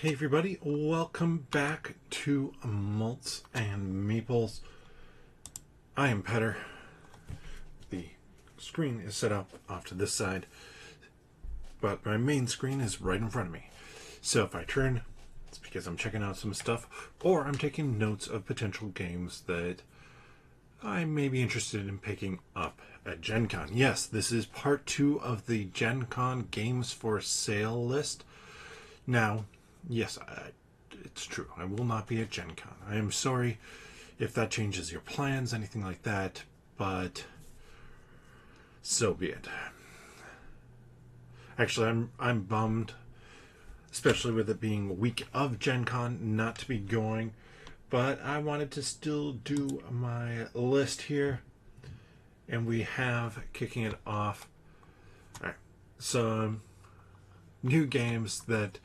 Hey everybody, welcome back to Malts and Meeples. I am Petter. The screen is set up off to this side, but my main screen is right in front of me. So if I turn, it's because I'm checking out some stuff, or I'm taking notes of potential games that I may be interested in picking up at Gen Con. Yes, this is part 2 of the Gen Con Games for Sale list. Now, yes, it's true. I will not be at Gen Con. I am sorry if that changes your plans, anything like that, but so be it. Actually, I'm bummed, especially with it being a week of Gen Con, not to be going, but I wanted to still do my list here, and we have, kicking it off, some new games that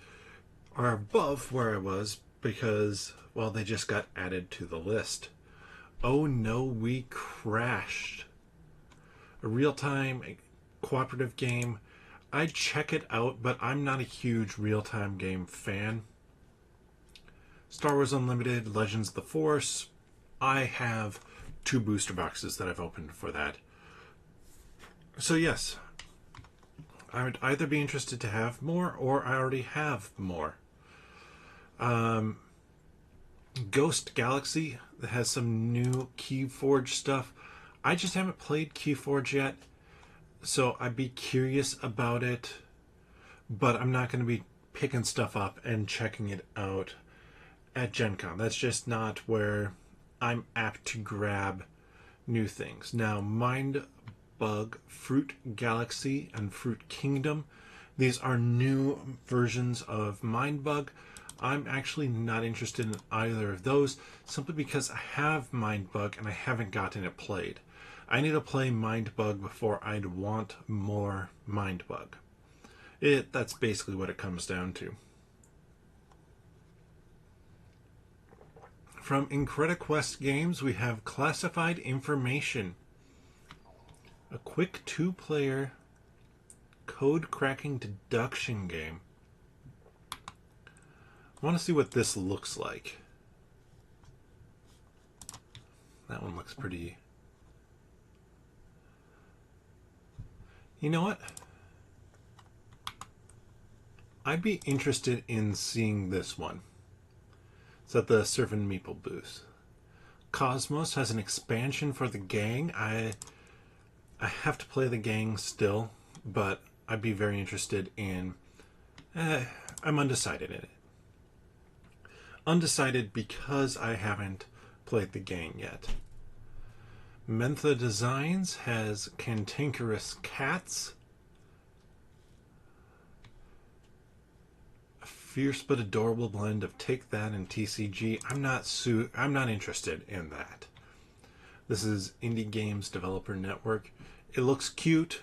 are above where I was because, well, they just got added to the list. Oh no, we crashed. A real-time cooperative game. I'd check it out, but I'm not a huge real-time game fan. Star Wars Unlimited, Legends of the Force. I have 2 booster boxes that I've opened for that. So yes, I would either be interested to have more, or I already have more. Ghost Galaxy that has some new Keyforge stuff. I just haven't played Keyforge yet, so I'd be curious about it, but I'm not going to be picking stuff up and checking it out at Gen Con. That's just not where I'm apt to grab new things. Now, Mind Bug, Fruit Galaxy, and Fruit Kingdom. These are new versions of Mind Bug. I'm actually not interested in either of those, simply because I have Mind Bug and I haven't gotten it played. I need to play Mind Bug before I'd want more Mind Bug. That's basically what it comes down to. From IncrediQuest Games, we have Classified Information. A quick 2-player code cracking deduction game. I want to see what this looks like. That one looks pretty... You know what? I'd be interested in seeing this one. It's at the Surf and Meeple booth. Cosmos has an expansion for the gang. I have to play the gang still, but I'd be very interested in... I'm undecided in it. Undecided because I haven't played the game yet. Mentha Designs has Cantankerous Cats. A fierce but adorable blend of Take That and TCG. I'm not interested in that. This is Indie Games Developer Network. It looks cute,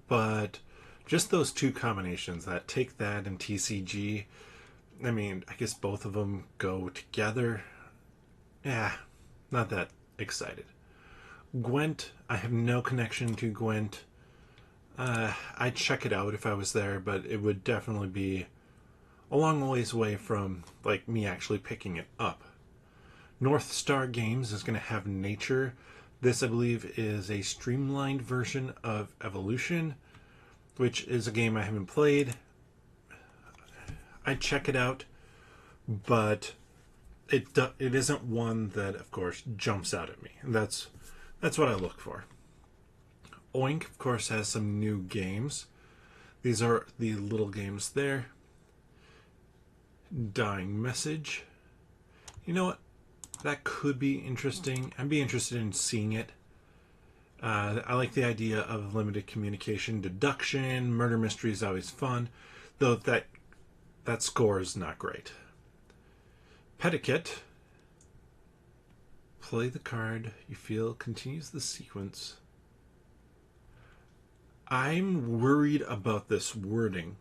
but just those 2 combinations, that Take That and TCG, I mean, I guess both of them go together. Yeah, not that excited. Gwent, I have no connection to Gwent. I'd check it out if I was there, but it would definitely be a long ways away from, like, me actually picking it up. North Star Games is going to have Nature. This, I believe, is a streamlined version of Evolution, which is a game I haven't played. I'd check it out, but it isn't one that, of course, jumps out at me. And that's what I look for. Oink, of course, has some new games. These are the little games there. Dying Message. You know what? That could be interesting. I'd be interested in seeing it. I like the idea of limited communication deduction. Murder mystery is always fun, though that score is not great. Pedicate. Play the card you feel continues the sequence. I'm worried about this wording.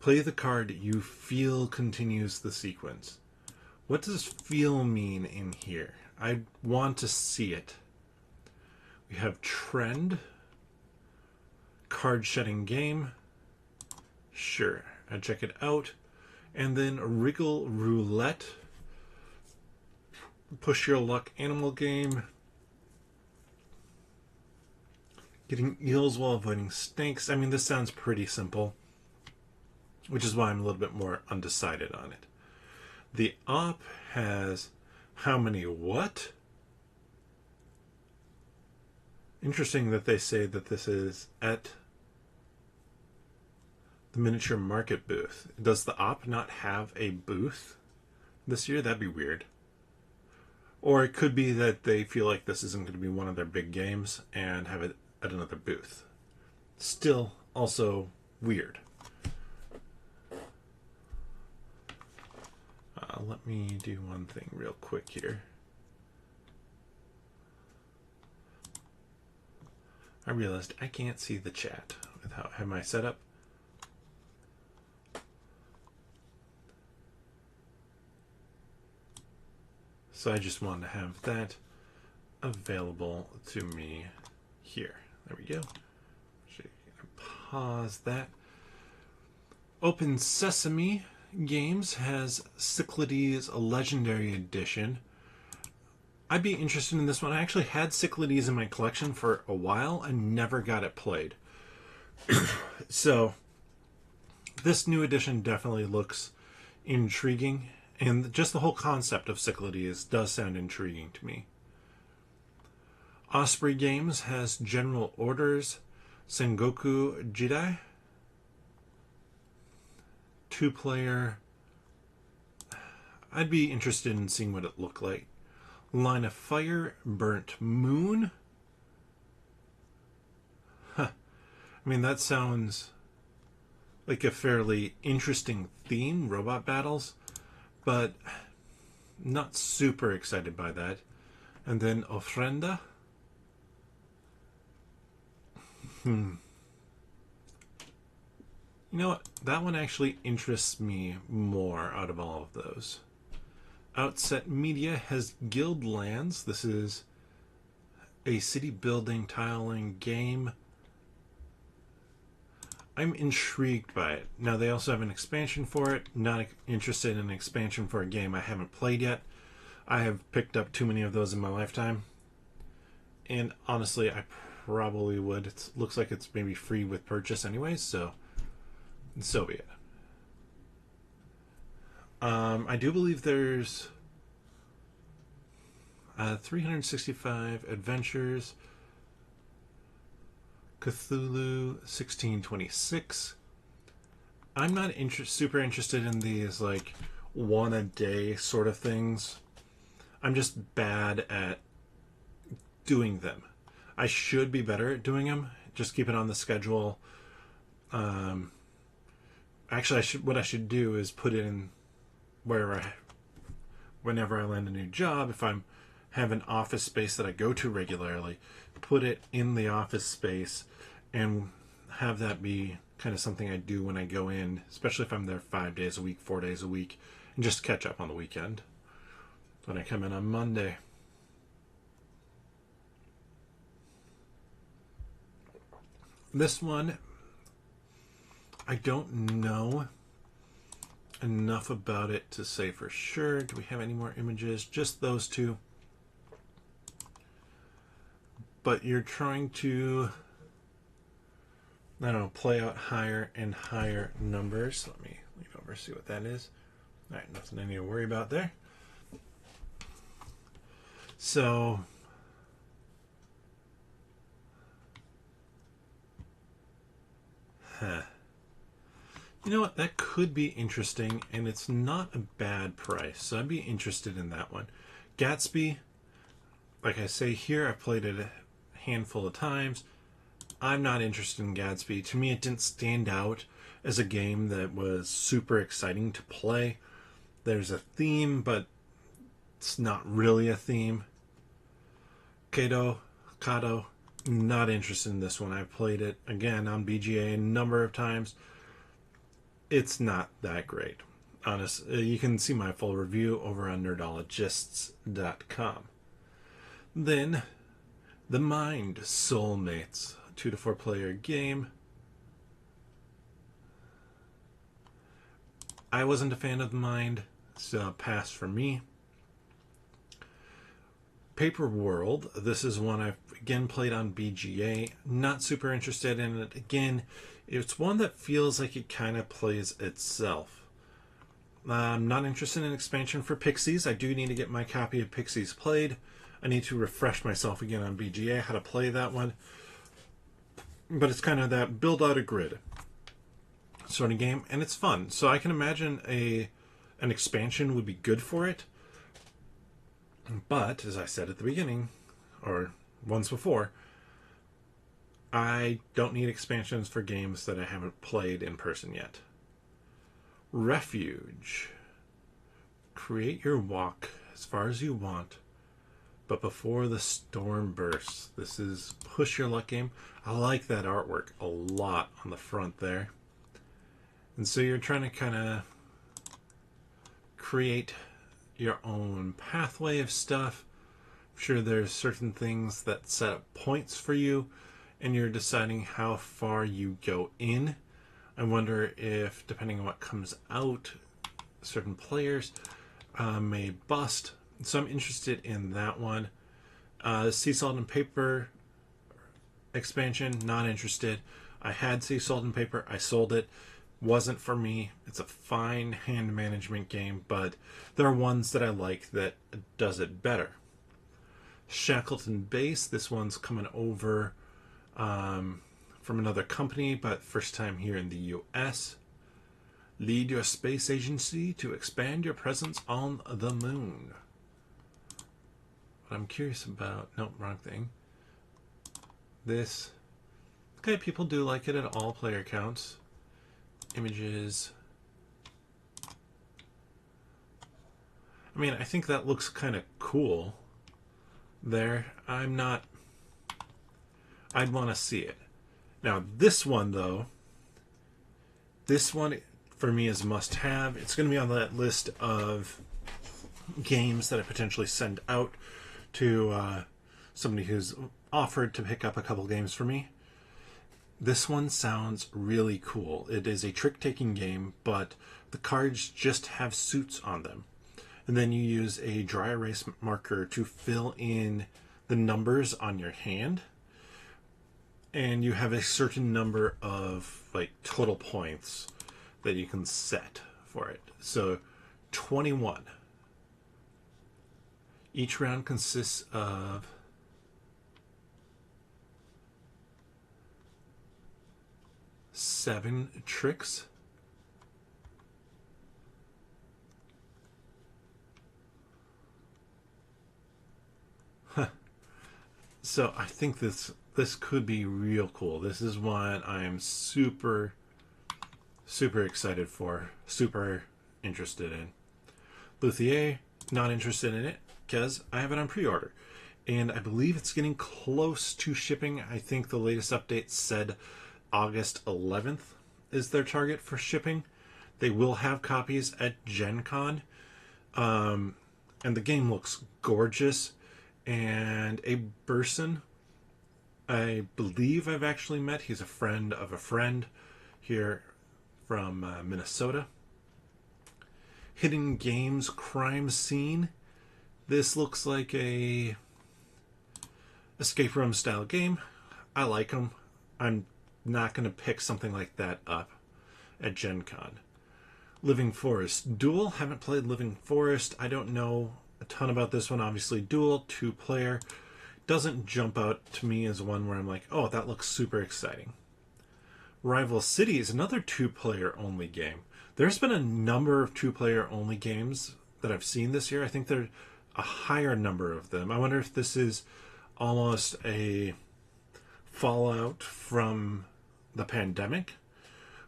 Play the card you feel continues the sequence. What does feel mean in here? I want to see it. We have Trend. Card shedding game. Sure, I'd check it out. And then Wriggle Roulette, push your luck animal game. Getting eels while avoiding snakes. I mean, this sounds pretty simple, which is why I'm a little bit more undecided on it. The op has how many what? Interesting that they say that this is at the miniature market booth. Does the op not have a booth this year? That'd be weird. Or it could be that they feel like this isn't going to be one of their big games and have it at another booth. Still, also weird. Let me do one thing real quick here. I realized I can't see the chat without having my setup. So I just wanted to have that available to me here. There we go. Pause that. Open Sesame Games has Cyclades Legendary Edition. I'd be interested in this one. I actually had Cyclades in my collection for a while and never got it played. So this new edition definitely looks intriguing, and just the whole concept of Cyclades does sound intriguing to me. Osprey Games has General Orders Sengoku Jidai. 2-player. I'd be interested in seeing what it looked like. Line of Fire, Burnt Moon. Huh. I mean, that sounds like a fairly interesting theme, robot battles, but not super excited by that. And then Ofrenda. You know what? That one actually interests me more out of all of those. Outset Media has Guildlands. This is a city building tiling game. I'm intrigued by it. Now, they also have an expansion for it. Not interested in an expansion for a game I haven't played yet. I have picked up too many of those in my lifetime. And honestly, I probably would. It looks like it's maybe free with purchase anyways, so be it. I do believe there's 365 Adventures, Cthulhu 1626. I'm not super interested in these like one a day sort of things. I'm just bad at doing them. I should be better at doing them. Just keep it on the schedule. Actually, what I should do is put it in whenever I land a new job, if I have an office space that I go to regularly, put it in the office space and have that be kind of something I do when I go in, especially if I'm there 5 days a week, 4 days a week, and just catch up on the weekend when I come in on Monday. This one, I don't know enough about it to say for sure. Do we have any more images? Just those two. But you're trying to, I don't know, play out higher and higher numbers. Let me leave over, see what that is. All right, nothing I need to worry about there. So, you know what? That could be interesting, and it's not a bad price. So I'd be interested in that one. Gatsby, like I say here, I've played it a handful of times. I'm not interested in Gatsby. To me, it didn't stand out as a game that was super exciting to play. There's a theme, but it's not really a theme. Kato, not interested in this one. I've played it, again, on BGA a number of times. It's not that great. Honestly, you can see my full review over on nerdologists.com. Then, The Mind Soulmates, 2 to 4 player game. I wasn't a fan of the mind, so pass for me. Paper World, this is one I've again played on BGA. Not super interested in it. Again, it's one that feels like it kind of plays itself. I'm not interested in expansion for Pixies. I do need to get my copy of Pixies played. I need to refresh myself again on BGA how to play that one. But it's kind of that build out a grid sort of game, and it's fun. So I can imagine an expansion would be good for it. But, as I said at the beginning, or once before, I don't need expansions for games that I haven't played in person yet. Refuge. Create your walk as far as you want, but before the storm bursts. This is push your luck game. I like that artwork a lot on the front there. And so you're trying to kind of create your own pathway of stuff. I'm sure there's certain things that set up points for you, and you're deciding how far you go in. I wonder if, depending on what comes out, certain players may bust. So I'm interested in that one. Sea Salt and Paper expansion, not interested. I had Sea Salt and Paper, I sold it. Wasn't for me. It's a fine hand management game, but there are ones that I like that does it better. Shackleton Base, this one's coming over from another company, but first time here in the US. Lead your space agency to expand your presence on the moon. What I'm curious about, nope, wrong thing. This, okay, people do like it at all player counts. Images. I mean, I think that looks kind of cool there. I'd want to see it. Now, this one, though, this one for me is must have. It's going to be on that list of games that I potentially send out to somebody who's offered to pick up a couple games for me. This one sounds really cool. It is a trick-taking game, but the cards just have suits on them. And then you use a dry erase marker to fill in the numbers on your hand. And you have a certain number of total points that you can set for it. So 21. Each round consists of 7 tricks. So I think this could be real cool. This is one I am super excited for, super interested in. Luthier, not interested in it because I have it on pre-order. And I believe it's getting close to shipping. I think the latest update said August 11th is their target for shipping. They will have copies at Gen Con. And the game looks gorgeous. And Abe Burson, I believe I've actually met. He's a friend of a friend here from Minnesota. Hidden Games Crime Scene. This looks like a escape room style game. I like them. I'm not going to pick something like that up at Gen Con. Living Forest Duel. Haven't played Living Forest. I don't know a ton about this one. Obviously dual, 2-player. Doesn't jump out to me as one where I'm like, oh, that looks super exciting. Rival City is another 2-player only game. There's been a number of 2-player only games that I've seen this year. I think there are a higher number of them. I wonder if this is almost a fallout from the pandemic,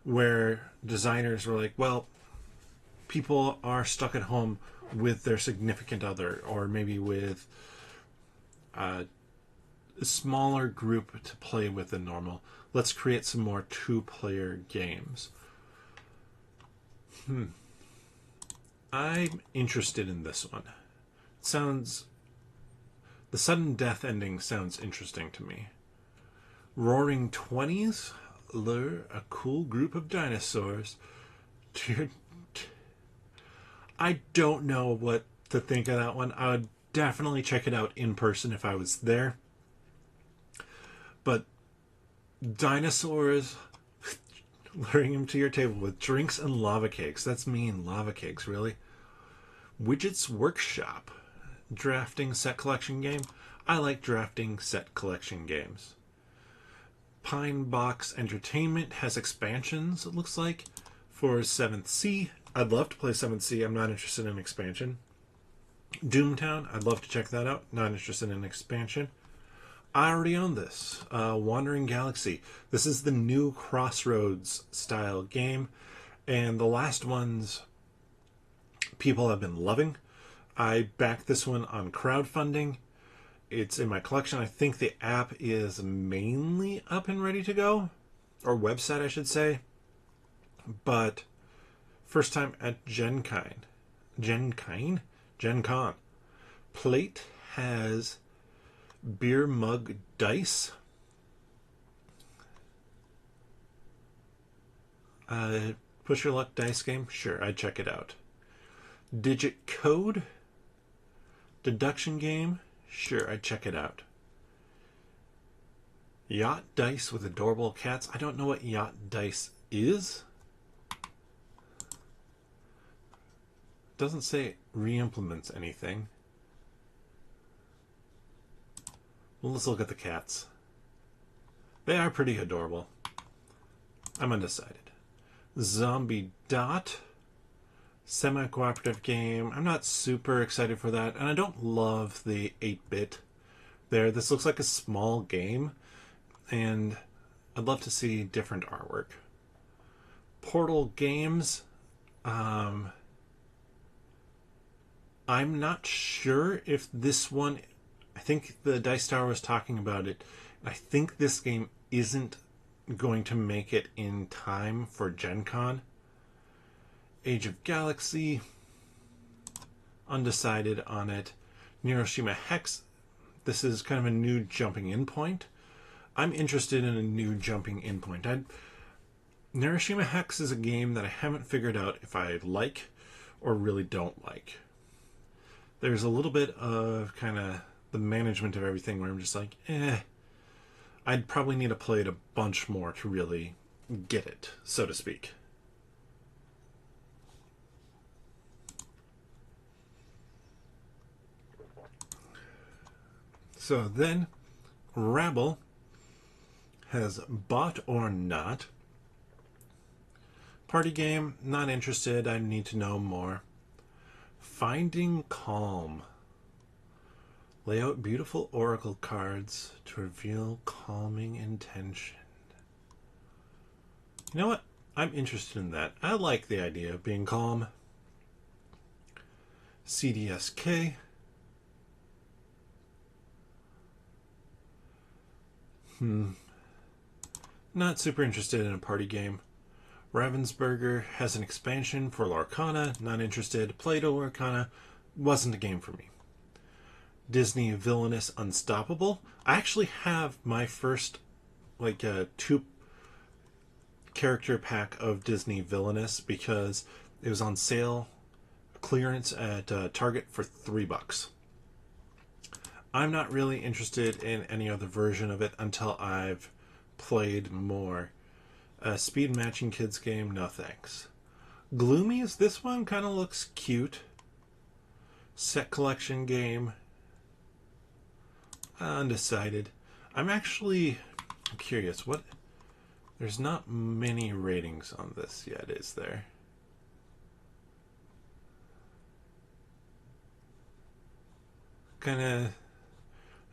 where designers were like, well, people are stuck at home with their significant other, or maybe with a smaller group to play with than normal. Let's create some more 2-player games. I'm interested in this one. The sudden death ending sounds interesting to me. Roaring Twenties, lure a cool group of dinosaurs to I don't know what to think of that one. I would definitely check it out in person if I was there. But dinosaurs luring him to your table with drinks and lava cakes. That's mean, lava cakes, really. Widgets Workshop. Drafting set collection game. I like drafting set collection games. Pine Box Entertainment has expansions, it looks like, for 7th Sea. I'd love to play 7th Sea. I'm not interested in expansion. Doomtown. I'd love to check that out. Not interested in expansion. I already own this. Wandering Galaxy. This is the new Crossroads style game. And the last ones people have been loving. I backed this one on crowdfunding. It's in my collection. I think the app is mainly up and ready to go. Or website, I should say. But first time at Gen Con. Plate has beer mug dice. Push your luck dice game? Sure, I'd check it out. Digit code deduction game? Sure, I'd check it out. Yacht dice with adorable cats. I don't know what yacht dice is. Doesn't say it re-implements anything. Well, let's look at the cats. They are pretty adorable. I'm undecided. Zombie Dot. Semi-cooperative game. I'm not super excited for that. And I don't love the 8-bit there. This looks like a small game. And I'd love to see different artwork. Portal Games. I'm not sure if this one... I think the Dice Tower was talking about it. I think this game isn't going to make it in time for Gen Con. Age of Galaxy. Undecided on it. Hiroshima Hex. This is kind of a new jumping in point. I'm interested in a new jumping in point. Hiroshima Hex is a game that I haven't figured out if I like or really don't like. There's a little bit of kind of the management of everything where I'm just like, I'd probably need to play it a bunch more to really get it, so to speak. So then, Rabble has Bought or Not. Party game, not interested. I need to know more. Finding Calm. Lay out beautiful oracle cards to reveal calming intention. You know what? I'm interested in that. I like the idea of being calm. CDSK. Not super interested in a party game. Ravensburger has an expansion for Lorcana. Not interested. Played Lorcana. Wasn't a game for me. Disney Villainous Unstoppable. I actually have my first, 2 character pack of Disney Villainous because it was on sale, clearance at Target for $3. I'm not really interested in any other version of it until I've played more. Speed matching kids game, no thanks. Gloomy is this one, kind of looks cute. Set collection game. Undecided. I'm curious. There's not many ratings on this yet, is there?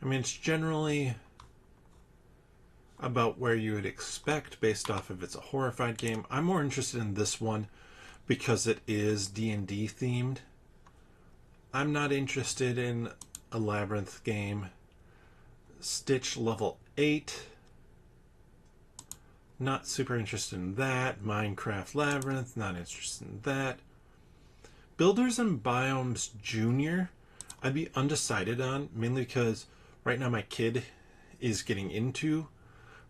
It's generally about where you would expect based off if it's a horrified game. I'm more interested in this one because it is D&D themed. I'm not interested in a Labyrinth game. Stitch level 8. Not super interested in that. Minecraft Labyrinth. Not interested in that. Builders and Biomes Junior. I'd be undecided on, mainly because right now my kid is getting into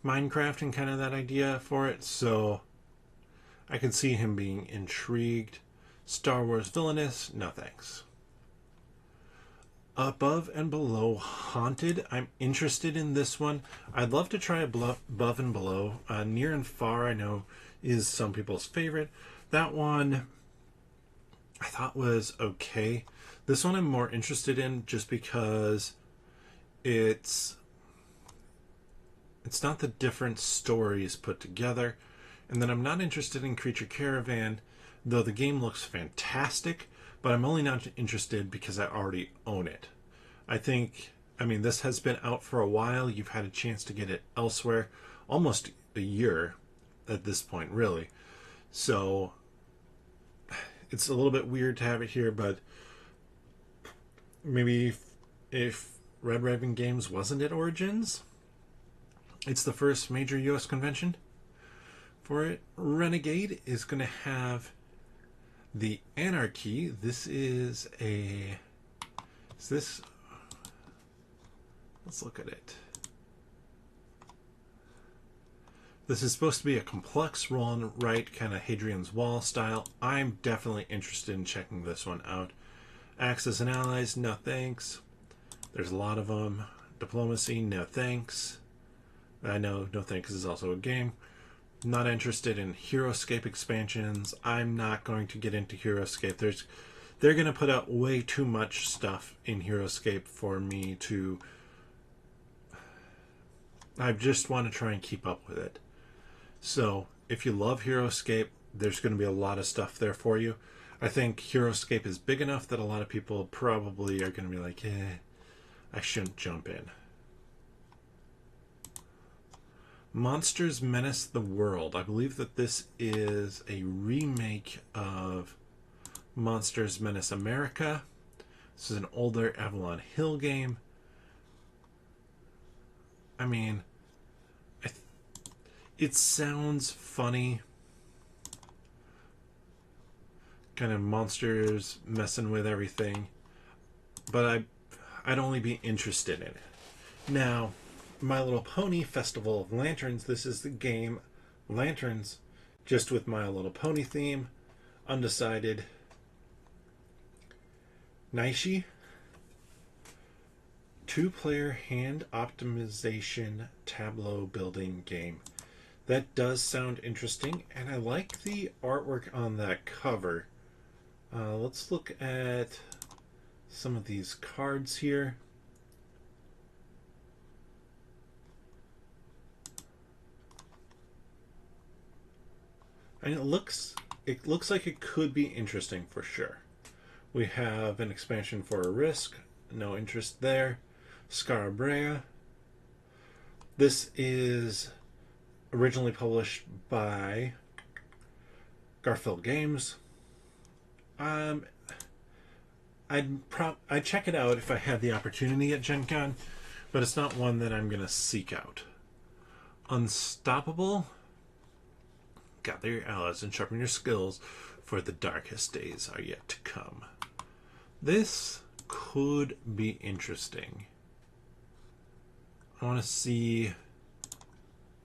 Minecraft and kind of that idea for it, so I could see him being intrigued. Star Wars Villainous, no thanks. Above and Below Haunted, I'm interested in this one. I'd love to try Above and Below. Near and Far, I know, is some people's favorite. That one I thought was okay. This one I'm more interested in just because it's not the different stories put together. And then I'm not interested in Creature Caravan, though the game looks fantastic, but I'm only not interested because I already own it. This has been out for a while. You've had a chance to get it elsewhere, almost a year at this point, really. So it's a little bit weird to have it here, but maybe if Red Raven Games wasn't at Origins, it's the first major US convention for it. Renegade is going to have the Anarchy. Let's look at it. This is supposed to be a complex roll and write kind of Hadrian's Wall style. I'm definitely interested in checking this one out. Axis and Allies, no thanks. There's a lot of them. Diplomacy, no thanks. I know no thanks is also a game. Not interested in HeroScape expansions. I'm not going to get into HeroScape. They're going to put out way too much stuff in HeroScape for me to... I just want to try and keep up with it. So, if you love HeroScape, there's going to be a lot of stuff there for you. I think HeroScape is big enough that a lot of people probably are going to be like, I shouldn't jump in. Monsters Menace the World. I believe that this is a remake of Monsters Menace America. This is an older Avalon Hill game. I mean, it sounds funny. Kind of monsters messing with everything. But I'd only be interested in it. Now, My Little Pony Festival of Lanterns. This is the game Lanterns, just with My Little Pony theme. Undecided. Naishi. 2-player hand optimization tableau building game. That does sound interesting, and I like the artwork on that cover. Let's look at some of these cards here. And it looks like it could be interesting for sure. We have an expansion for a Risk, no interest there. Scarabrea. This is originally published by Garfield Games. I'd check it out if I had the opportunity at Gen Con, but it's not one that I'm going to seek out. Unstoppable. Gather your allies and sharpen your skills, for the darkest days are yet to come. This could be interesting. I want to see...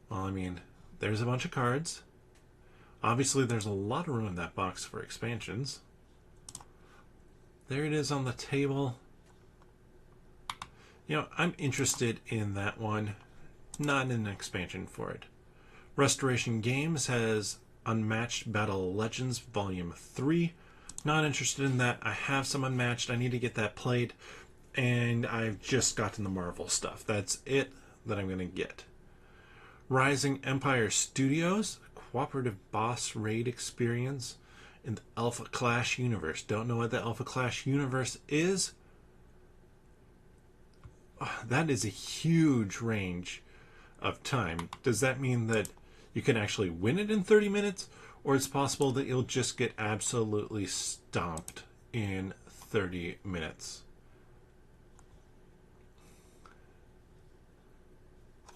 Well, I mean, there's a bunch of cards. Obviously, there's a lot of room in that box for expansions. There it is on the table. You know, I'm interested in that one. Not in an expansion for it. Restoration Games has Unmatched Battle Legends Volume 3. Not interested in that. I have some Unmatched. I need to get that played. And I've just gotten the Marvel stuff. That's it that I'm going to get. Rising Empire Studios, cooperative boss raid experience in the Alpha Clash universe. Don't know what the Alpha Clash universe is? Oh, that is a huge range of time. Does that mean that you can actually win it in 30 minutes? Or it's possible that you'll just get absolutely stomped in 30 minutes?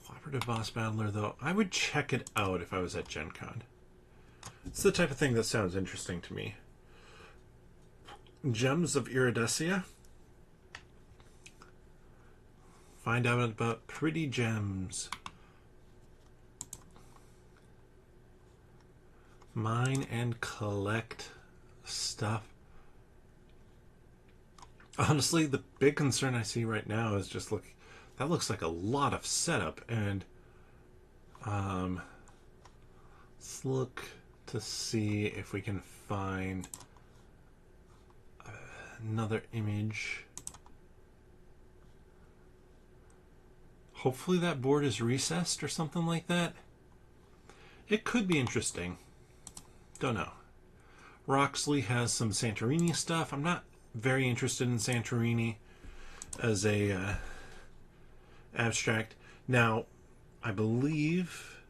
Cooperative Boss Battler, though, I would check it out if I was at Gen Con. It's the type of thing that sounds interesting to me. Gems of Iridecia. Find out about pretty gems. Mine and collect stuff. Honestly, the big concern I see right now is just look. That looks like a lot of setup, and let's look to see if we can find another image. Hopefully that board is recessed or something like that. It could be interesting. Don't know. Roxley has some Santorini stuff. I'm not very interested in Santorini as a abstract. Now, I believe...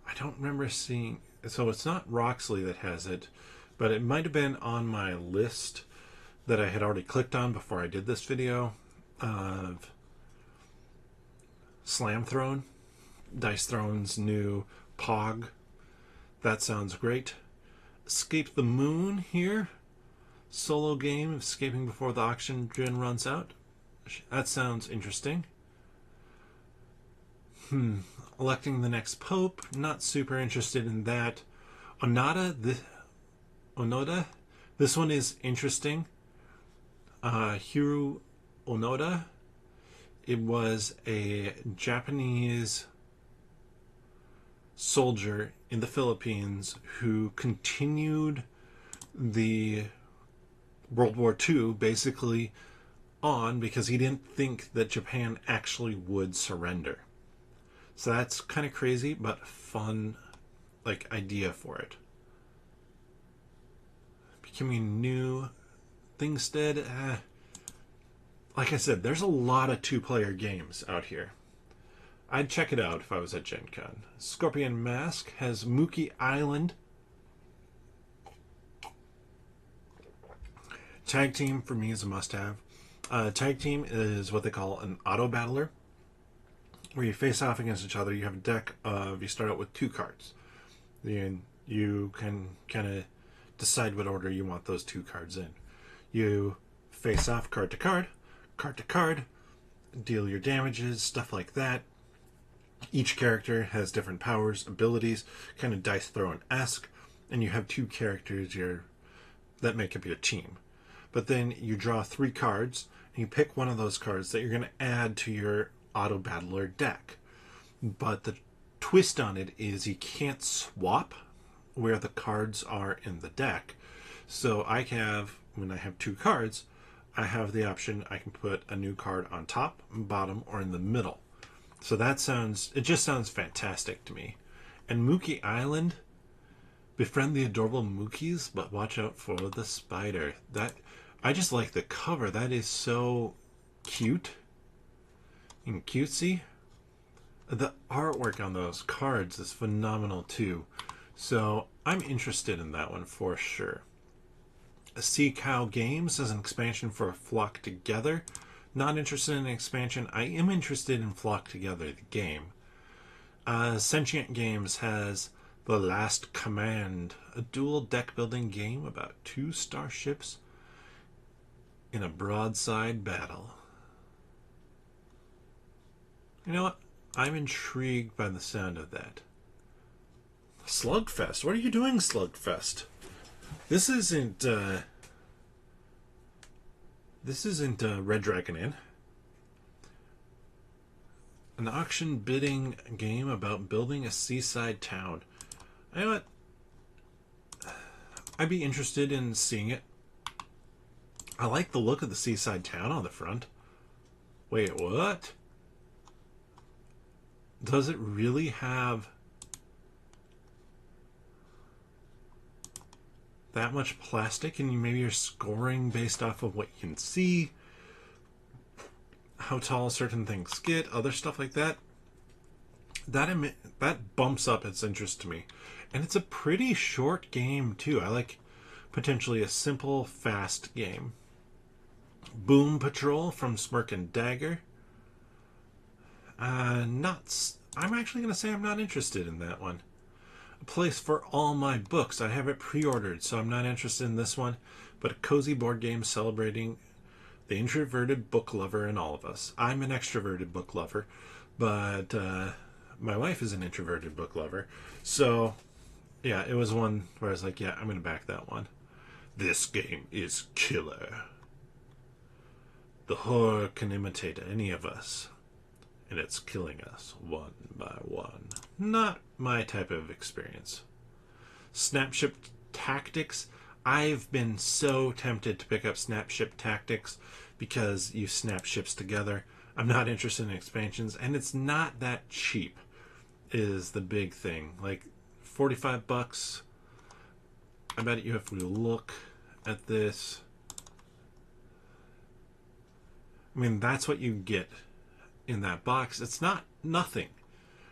I don't remember seeing... So it's not Roxley that has it, but it might have been on my list that I had already clicked on before I did this video of Slam Throne, Dice Throne's new POG. That sounds great. Escape the Moon here. Solo game, escaping before the auction gen runs out. That sounds interesting. Electing the next pope. Not super interested in that. Onoda. This one is interesting. Hiro Onoda. It was a Japanese soldier in the Philippines who continued the World War II basically on because he didn't think that Japan actually would surrender. So that's kind of crazy, but fun, like, idea for it. Becoming new Thingstead. Like I said, there's a lot of two-player games out here. I'd check it out if I was at Gen Con. Scorpion Mask has Mookie Island. Tag Team for me is a must-have. Tag Team is what they call an auto battler, where you face off against each other. You have a deck of, you start out with 2 cards. And you can kind of decide what order you want those 2 cards in. You face off card to card, deal your damages, stuff like that. Each character has different powers, abilities, kind of Dice Throne-esque, and you have 2 characters that make up your team. But then you draw 3 cards, and you pick one of those cards that you're going to add to your auto battler deck. But the twist on it is you can't swap where the cards are in the deck. So when I have 2 cards, I have the option I can put a new card on top, bottom, or in the middle. So it just sounds fantastic to me. And Mookie Island, befriend the adorable Mookies, but watch out for the spider. I just like the cover. That is so cute and cutesy. The artwork on those cards is phenomenal too. So I'm interested in that one for sure. Sea Cow Games has an expansion for Flock Together. Not interested in an expansion. I am interested in Flock Together, the game. Sentient Games has The Last Command, a dual deck building game about 2 starships in a broadside battle. You know what? I'm intrigued by the sound of that. Slugfest. What are you doing, Slugfest? This isn't Red Dragon Inn. An auction bidding game about building a seaside town. You know what? I'd be interested in seeing it. I like the look of the seaside town on the front. Wait, what? Does it really have that much plastic, and maybe you're scoring based off of what you can see, how tall certain things get, other stuff like that? That bumps up its interest to me. And it's a pretty short game too. I like potentially a simple, fast game. Boom Patrol from Smirk and Dagger. I'm actually going to say I'm not interested in that one. A Place for All My Books. I have it pre-ordered, so I'm not interested in this one. But a cozy board game celebrating the introverted book lover in all of us. I'm an extroverted book lover, but my wife is an introverted book lover. So Yeah, it was one where I was like, yeah, I'm going to back that one. This game is killer. The horror can imitate any of us, and it's killing us one by one. Not my type of experience. Snapship Tactics. I've been so tempted to pick up Snapship Tactics because you snap ships together. I'm not interested in expansions, and it's not that cheap, is the big thing. Like, $45. I bet you if we look at this, I mean, that's what you get in that box. It's not nothing.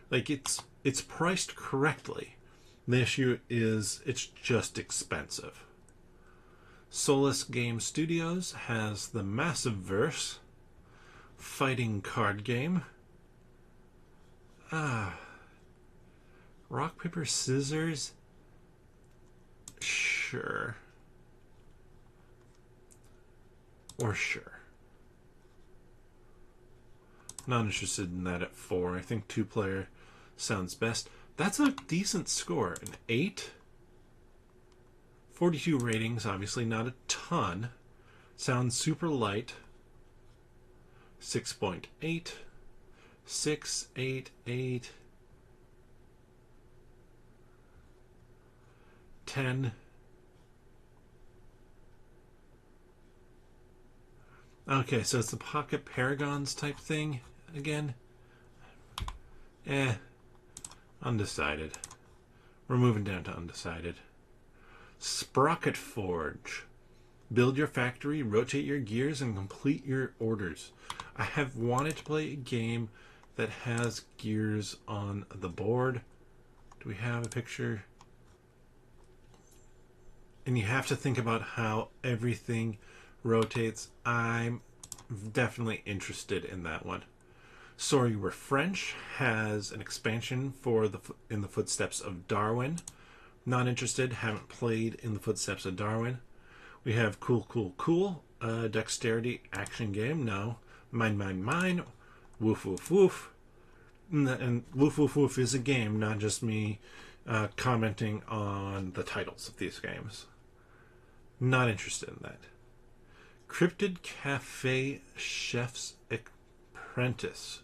Like, it's priced correctly. The issue is it's just expensive. Solus Game Studios has the Massive Verse fighting card game. Rock, paper, scissors. Sure. Or sure. Not interested in that at 4. I think 2-player sounds best. That's a decent score. An 8. 42 ratings, obviously not a ton. Sounds super light. 6.8. 6, 8, 8. 10. Okay, so it's the Pocket Paragons type thing again. Undecided. We're moving down to undecided. Sprocket Forge. Build your factory, rotate your gears, and complete your orders. I have wanted to play a game that has gears on the board. Do we have a picture? And you have to think about how everything rotates. I'm definitely interested in that one. Sorry We're French has an expansion for In the Footsteps of Darwin. Not interested, haven't played In the Footsteps of Darwin. We have Cool Cool Cool, a dexterity action game. No. Mine Mine Mine, Woof Woof Woof. And Woof Woof Woof is a game, not just me commenting on the titles of these games. Not interested in that. Cryptid Cafe Chef's Apprentice.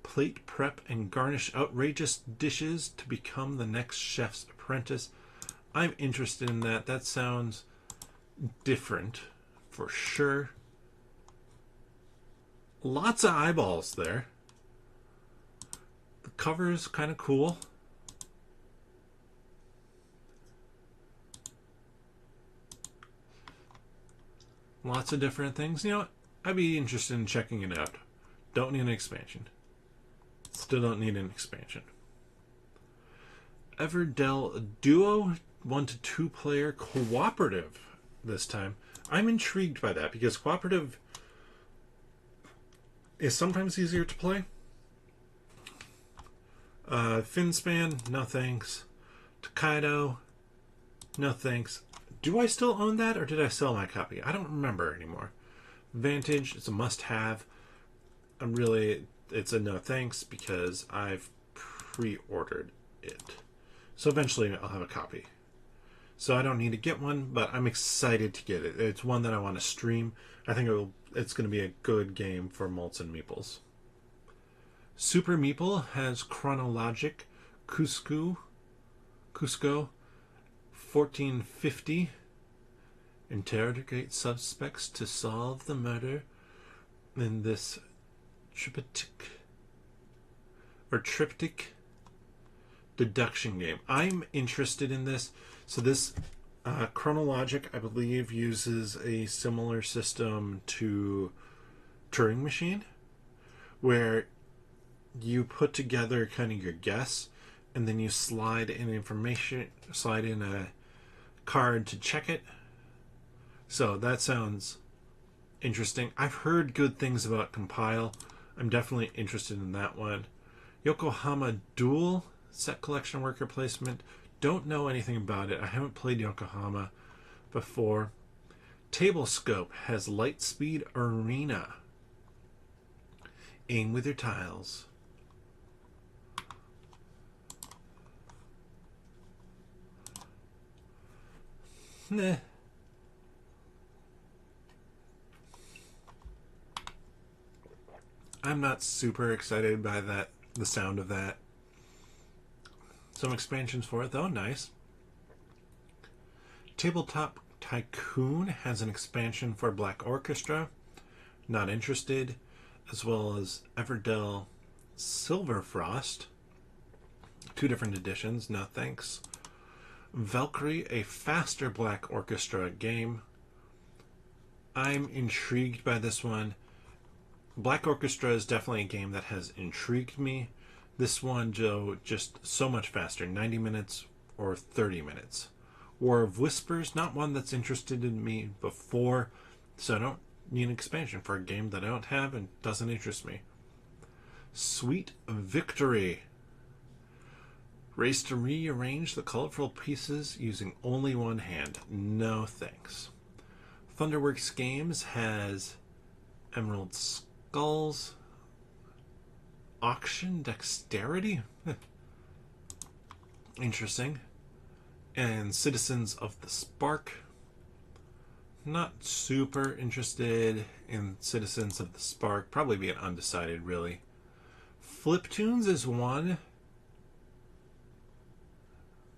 Plate, prep, and garnish outrageous dishes to become the next chef's apprentice. I'm interested in that. That sounds different for sure. Lots of eyeballs there. The cover is kind of cool. Lots of different things. You know what? I'd be interested in checking it out. Don't need an expansion. Still don't need an expansion. Everdell Duo 1 to 2 player cooperative this time. I'm intrigued by that because cooperative is sometimes easier to play. Finspan, no thanks. Tokaido, no thanks. Do I still own that or did I sell my copy? I don't remember anymore. Vantage, it's a must-have. It's a no thanks because I've pre-ordered it. So eventually I'll have a copy. So I don't need to get one, but I'm excited to get it. It's one that I want to stream. I think it's going to be a good game for Malts and Meeples. Super Meeple has Chronologic Cusco 1450. Interrogate suspects to solve the murder in this triptych deduction game. I'm interested in this. So this Chronologic, I believe, uses a similar system to Turing Machine, where you put together kind of your guess, and then you slide in a card to check it. So that sounds interesting. I've heard good things about Compile. I'm definitely interested in that one. Yokohama Duel set collection worker placement. Don't know anything about it. I haven't played Yokohama before. Tablescope has Lightspeed Arena. Aim with your tiles. Nah. I'm not super excited by the sound of that. Some expansions for it though, nice. Tabletop Tycoon has an expansion for Black Orchestra. Not interested. As well as Everdell Silverfrost. 2 different editions, no thanks. Valkyrie, a faster Black Orchestra game. I'm intrigued by this one. Black Orchestra is definitely a game that has intrigued me. This one, Joe, just so much faster. 90 minutes or 30 minutes. War of Whispers, not one that's interested in me before, so I don't need an expansion for a game that I don't have and doesn't interest me. Sweet Victory. Race to rearrange the colorful pieces using only one hand. No thanks. Thunderworks Games has Emerald Skulls. Auction Dexterity? Interesting. And Citizens of the Spark. Not super interested in Citizens of the Spark. Probably be an undecided, really. Fliptoons is one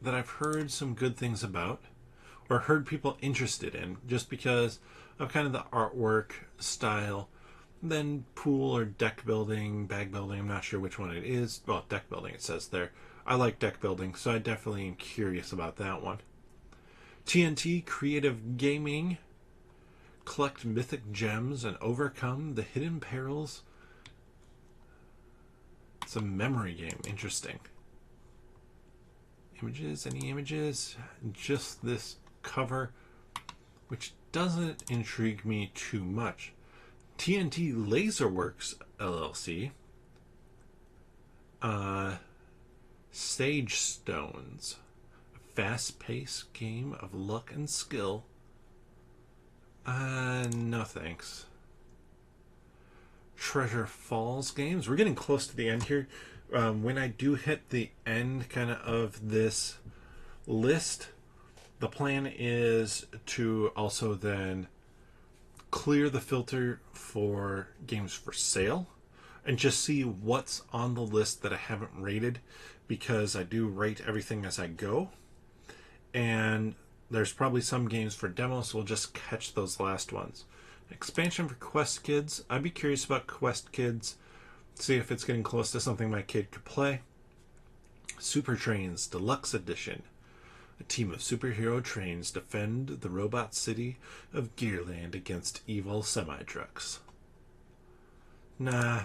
that I've heard some good things about, or heard people interested in, just because of kind of the artwork style. Then pool or deck building, bag building, I'm not sure which one it is. Well, deck building it says there. I like deck building, so I definitely am curious about that one. TNT Creative Gaming. Collect mythic gems and overcome the hidden perils. It's a memory game. Interesting. Images? Any images? Just this cover, which doesn't intrigue me too much. TNT Laserworks LLC. Sage Stones. A fast-paced game of luck and skill. No thanks. Treasure Falls Games. We're getting close to the end here. When I do hit the end kind of this list, the plan is to also then clear the filter for games for sale and just see what's on the list that I haven't rated, because I do rate everything as I go. And there's probably some games for demos, so we'll just catch those last ones. Expansion for Quest Kids. I'd be curious about Quest Kids. See if it's getting close to something my kid could play. Super Trains Deluxe Edition. A team of superhero trains defend the robot city of Gearland against evil semi-trucks. Nah.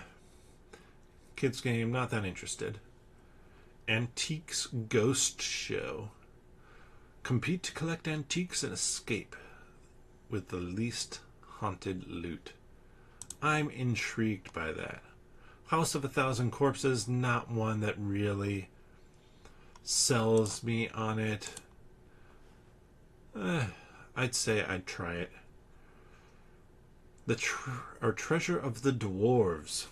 Kids game, not that interested. Antiques Ghost Show. Compete to collect antiques and escape with the least haunted loot. I'm intrigued by that. House of a Thousand Corpses, not one that really sells me on it. I'd say I'd try it. The Treasure of the Dwarves.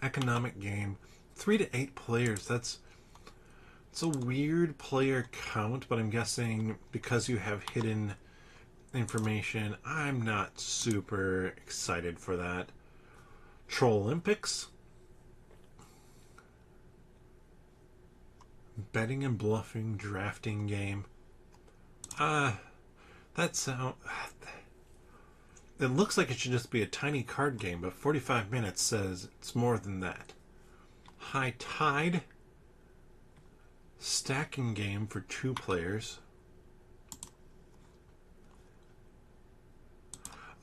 Economic game. 3 to 8 players. It's a weird player count, but I'm guessing because you have hidden information, I'm not super excited for that. Troll Olympics. Betting and bluffing drafting game. That sound... It looks like it should just be a tiny card game, but 45 minutes says it's more than that. High Tide. Stacking game for 2 players.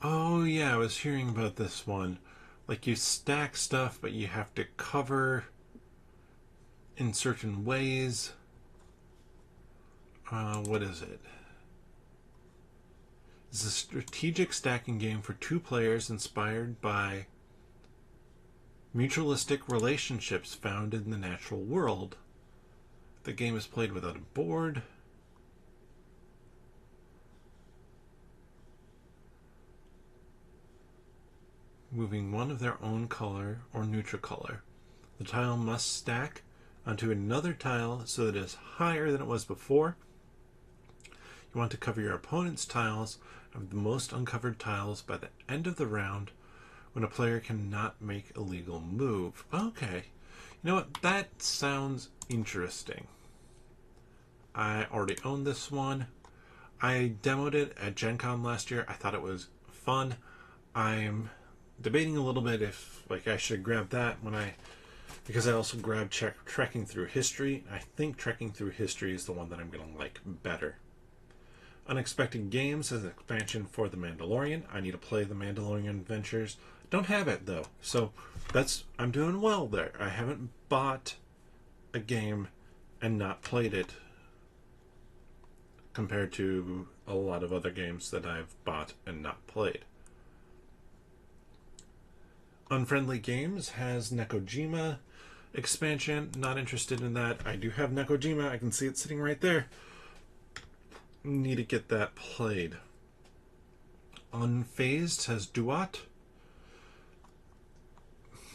Oh yeah, I was hearing about this one. Like you stack stuff, but you have to cover in certain ways. What is it? It's a strategic stacking game for 2 players inspired by mutualistic relationships found in the natural world. The game is played without a board. Moving one of their own color or neutral color. The tile must stack onto another tile so that it is higher than it was before. You want to cover your opponent's tiles of the most uncovered tiles by the end of the round when a player cannot make a legal move. Okay. You know what? That sounds interesting. I already own this one. I demoed it at Gen Con last year. I thought it was fun. I'm debating a little bit if I should grab that because I also grabbed Trekking Through History. I think Trekking Through History is the one that I'm going to like better. Unexpected Games is an expansion for The Mandalorian. I need to play The Mandalorian Adventures. Don't have it though, so I'm doing well there. I haven't bought a game and not played it compared to a lot of other games that I've bought and not played. Unfriendly Games has Nekojima expansion. Not interested in that. I do have Nekojima. I can see it sitting right there. Need to get that played. Unfazed has Duat.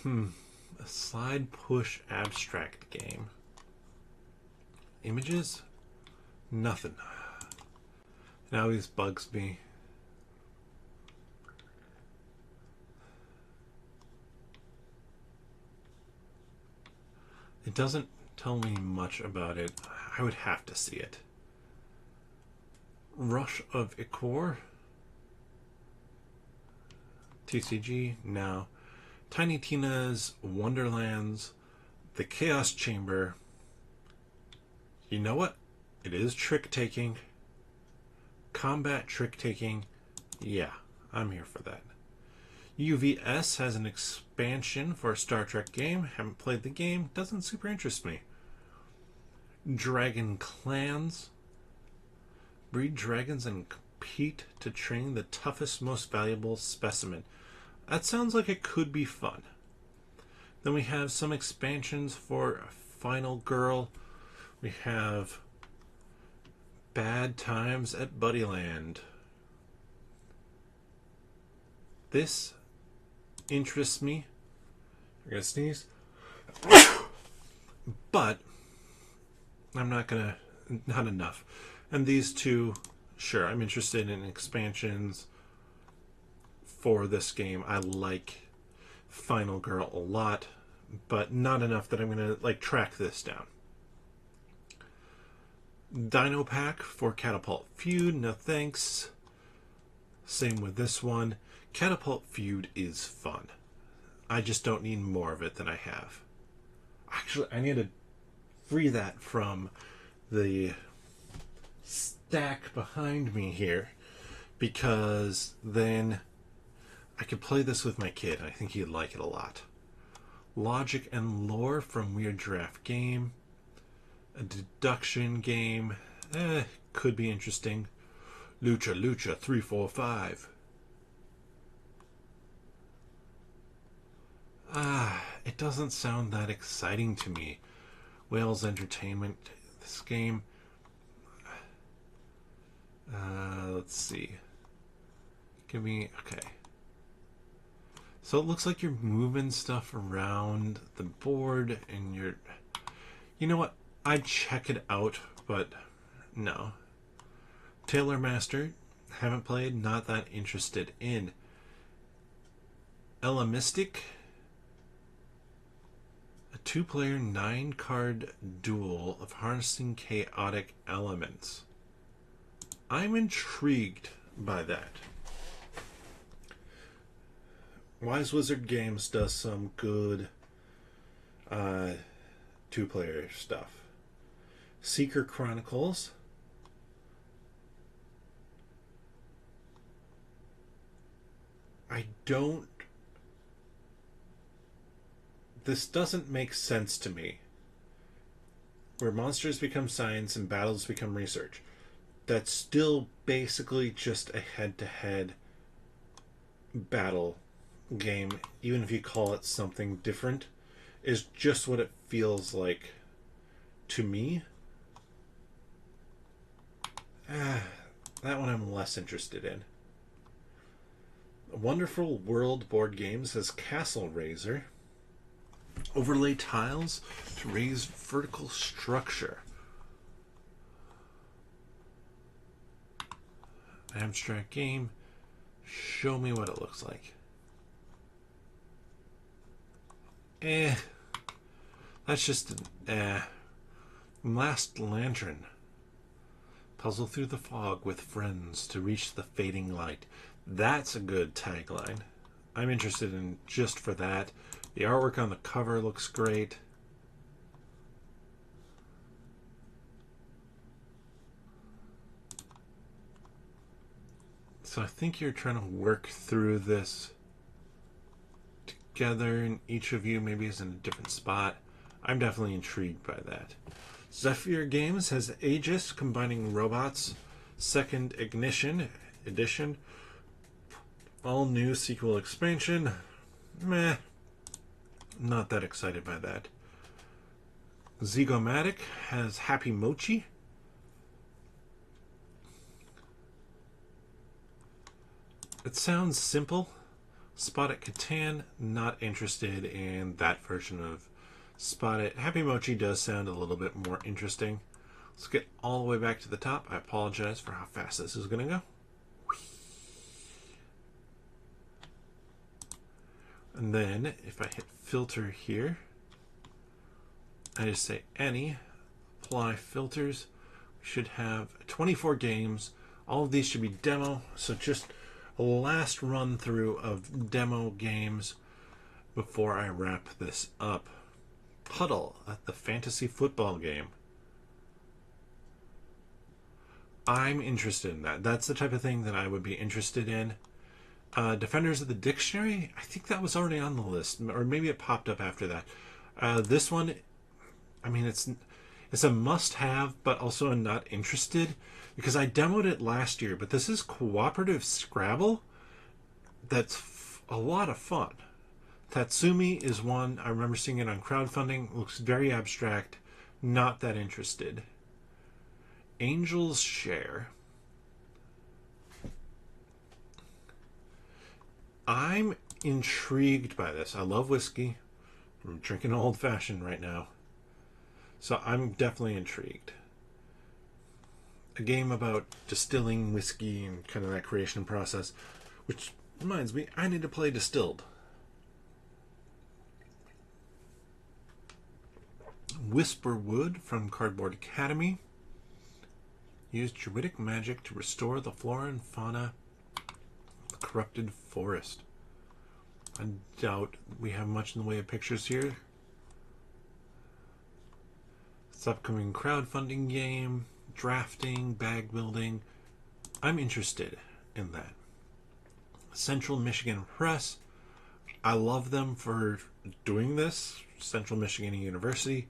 A slide push abstract game. Images? Nothing. Now these bugs me. It doesn't tell me much about it. I would have to see it. Rush of Ichor. TCG? No. Tiny Tina's Wonderlands. The Chaos Chamber. You know what? It is trick-taking. Combat trick-taking. Yeah, I'm here for that. UVS has an expansion for a Star Trek game. Haven't played the game. Doesn't super interest me. Dragon Clans. Breed dragons and compete to train the toughest, most valuable specimen. That sounds like it could be fun. Then we have some expansions for Final Girl. We have Bad Times at Buddyland. This interests me. I'm gonna sneeze. But I'm not enough. And these two, sure, I'm interested in expansions for this game. I like Final Girl a lot, but not enough that I'm going to track this down. Dino Pack for Catapult Feud, no thanks. Same with this one. Catapult Feud is fun. I just don't need more of it than I have. Actually, I need to free that from the stack behind me here, because then I could play this with my kid. I think he'd like it a lot. Logic and Lore from Weird Giraffe Game. A deduction game. Could be interesting. Lucha 345. It doesn't sound that exciting to me. Wales Entertainment. This game. Let's see. Okay. So it looks like you're moving stuff around the board and you're... You know what? I'd check it out, but no. Taylor Master. Haven't played. Not that interested in. Elamistic. A 2-player 9-card duel of harnessing chaotic elements. I'm intrigued by that. Wise Wizard Games does some good 2-player stuff. Seeker Chronicles. This doesn't make sense to me. Where monsters become science and battles become research. That's still basically just a head-to-head battle game, even if you call it something different, is just what it feels like to me. That one I'm less interested in. Wonderful World Board Games has Castle Raiser. Overlay tiles to raise vertical structure. Abstract game. Show me what it looks like. That's just an Last Lantern. Puzzle through the fog with friends to reach the fading light. That's a good tagline. I'm interested in just for that. The artwork on the cover looks great. So I think you're trying to work through this together, and each of you maybe is in a different spot. I'm definitely intrigued by that. Zephyr Games has Aegis combining robots, second ignition edition, all new sequel expansion. Meh, not that excited by that. Zygomatic has Happy Mochi. It sounds simple. Spot It Catan, not interested in that version of Spot It. Happy Mochi does sound a little bit more interesting. Let's get all the way back to the top. I apologize for how fast this is going to go. And then if I hit filter here, I just say any, apply filters. We should have 24 games. All of these should be demo. So just a last run through of demo games before I wrap this up. Puddle, the fantasy football game. I'm interested in that. That's the type of thing that I would be interested in. Defenders of the Dictionary, I think that was already on the list, or maybe it popped up after that. This one, I mean, it's a must-have, but also I'm not interested because I demoed it last year. But this is cooperative Scrabble that's a lot of fun. Tatsumi is one. I remember seeing it on crowdfunding. Looks very abstract. Not that interested. Angel's Share. I'm intrigued by this. I love whiskey. I'm drinking old fashioned right now. So I'm definitely intrigued. A game about distilling whiskey and kind of that creation process, which reminds me, I need to play Distilled. Whisperwood from Cardboard Academy. Use druidic magic to restore the flora and fauna of the corrupted forest. I doubt we have much in the way of pictures here. It's upcoming crowdfunding game, drafting, bag building. I'm interested in that. Central Michigan Press. I love them for doing this. Central Michigan University.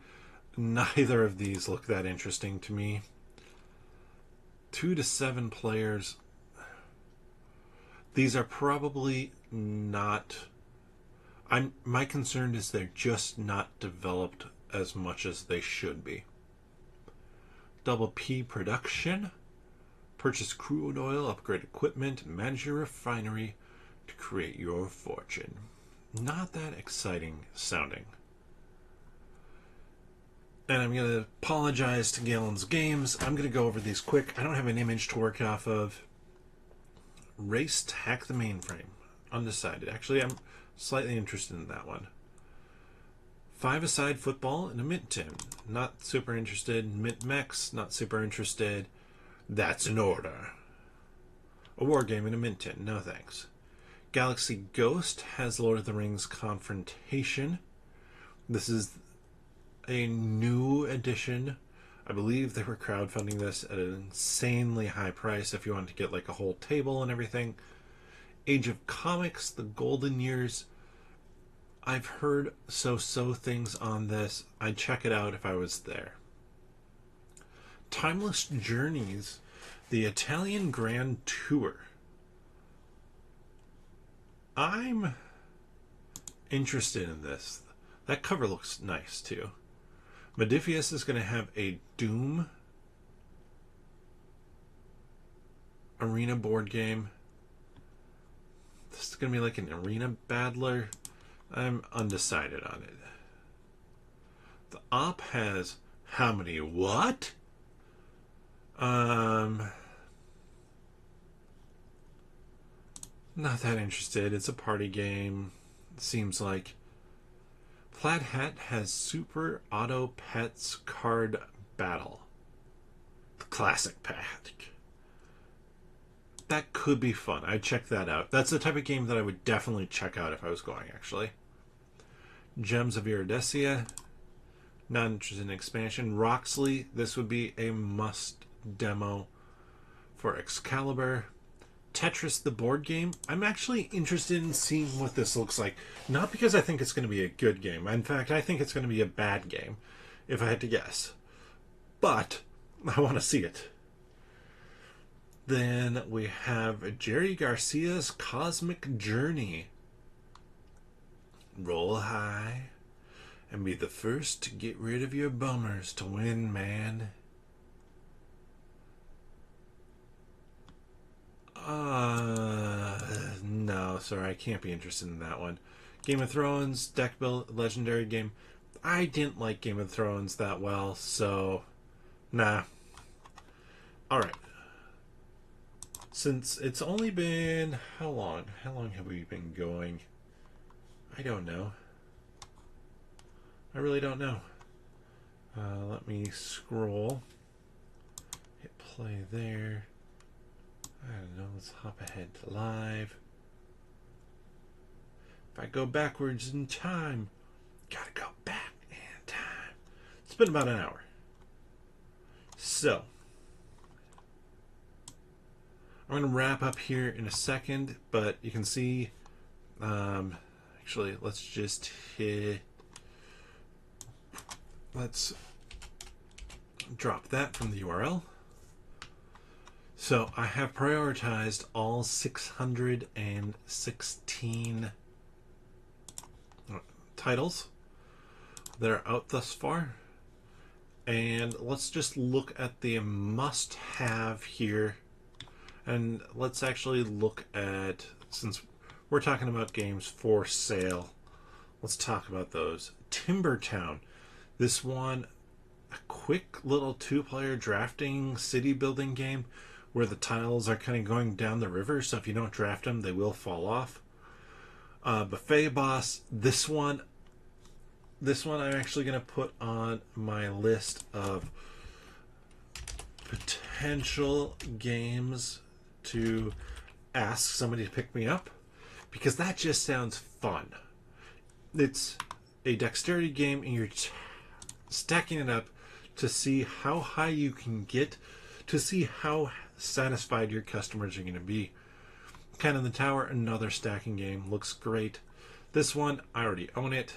Neither of these look that interesting to me. 2 to 7 players. These are probably not... my concern is they're just not developed as much as they should be. Double P Production. Purchase crude oil, upgrade equipment, manage your refinery to create your fortune. Not that exciting sounding. And I'm going to apologize to Galen's Games. I'm going to go over these quick. I don't have an image to work off of. Race to Hack the Mainframe. Undecided. Actually, I'm slightly interested in that one. 5-a-side football and a mint tin. Not super interested. Mint mechs. Not super interested. That's in order. A war game and a mint tin. No thanks. Galaxy Ghost has Lord of the Rings Confrontation. This is a new edition. I believe they were crowdfunding this at an insanely high price if you wanted to get like a whole table and everything. Age of Comics, The Golden Years. I've heard so things on this. I'd check it out if I was there. Timeless Journeys, the Italian Grand Tour. I'm interested in this. That cover looks nice too. Modifius is going to have a Doom arena board game. This is going to be like an arena battler. I'm undecided on it. The op has how many what? Not that interested. It's a party game. Seems like. Plaid Hat has Super Auto Pets Card Battle. The classic pack. That could be fun. I'd check that out. That's the type of game that I would definitely check out if I was going, actually. Gems of Iridecia. Not interested in expansion. Roxley. This would be a must demo for Excalibur. Tetris, the board game. I'm actually interested in seeing what this looks like. Not because I think it's going to be a good game. In fact, I think it's going to be a bad game, if I had to guess. But I want to see it. Then we have Jerry Garcia's Cosmic Journey. Roll high and be the first to get rid of your bummers to win, man. No, sorry, I can't be interested in that one. Game of Thrones, deck build, legendary game. I didn't like Game of Thrones that well, so nah. Alright. Since it's only been how long? How long have we been going? I don't know. I really don't know. Let me scroll. Hit play there. I don't know. Let's hop ahead to live. If I go backwards in time, gotta go back in time. It's been about an hour. So, I'm going to wrap up here in a second, but you can see, actually, let's just hit, let's drop that from the URL. So I have prioritized all 616 titles that are out thus far. And let's just look at the must-have here. And let's actually look at, since we're talking about games for sale, let's talk about those. Timbertown. This one, a quick little two-player drafting city building game where the tiles are kind of going down the river, so if you don't draft them, they will fall off. Buffet Boss. This one I'm actually going to put on my list of potential games to ask somebody to pick me up, because that just sounds fun. It's a dexterity game, and you're stacking it up to see how high you can get, to see how satisfied your customers are going to be. Cat in the Tower, another stacking game, looks great. This one, I already own it.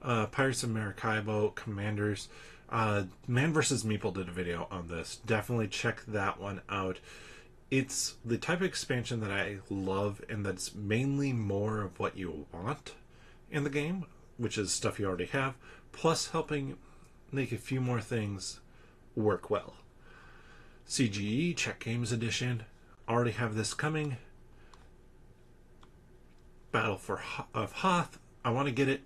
Pirates of Maracaibo, Commanders. Man vs. Meeple did a video on this. Definitely check that one out. It's the type of expansion that I love, and that's mainly more of what you want in the game, which is stuff you already have, plus helping make a few more things work well. CGE, Czech Games Edition. Already have this coming. Battle of Hoth. I want to get it.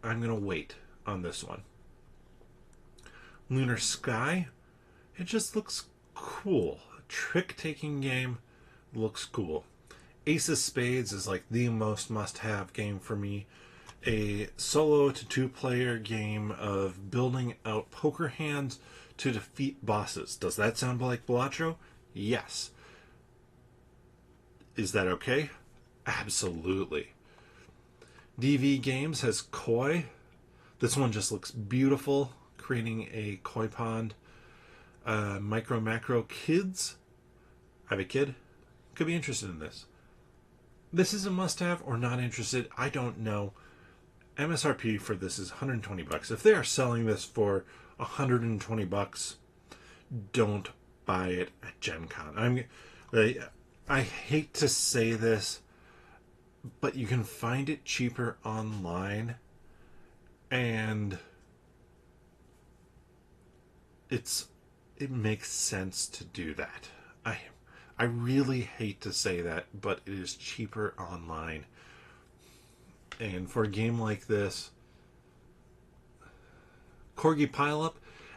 I'm going to wait on this one. Lunar Sky. It just looks cool. A trick-taking game. Looks cool. Ace of Spades is like the most must-have game for me. A solo to two-player game of building out poker hands to defeat bosses. Does that sound like Balatro? Yes. Is that okay? Absolutely. DV Games has Koi. This one just looks beautiful, creating a koi pond. Micro Macro Kids. I have a kid. Could be interested in this. This is a must-have or not interested. I don't know. MSRP for this is $120. If they are selling this for $120, don't buy it at Gen Con. I hate to say this, but you can find it cheaper online, and it makes sense to do that. I really hate to say that, but it is cheaper online. And for a game like this, Corgi Pileup.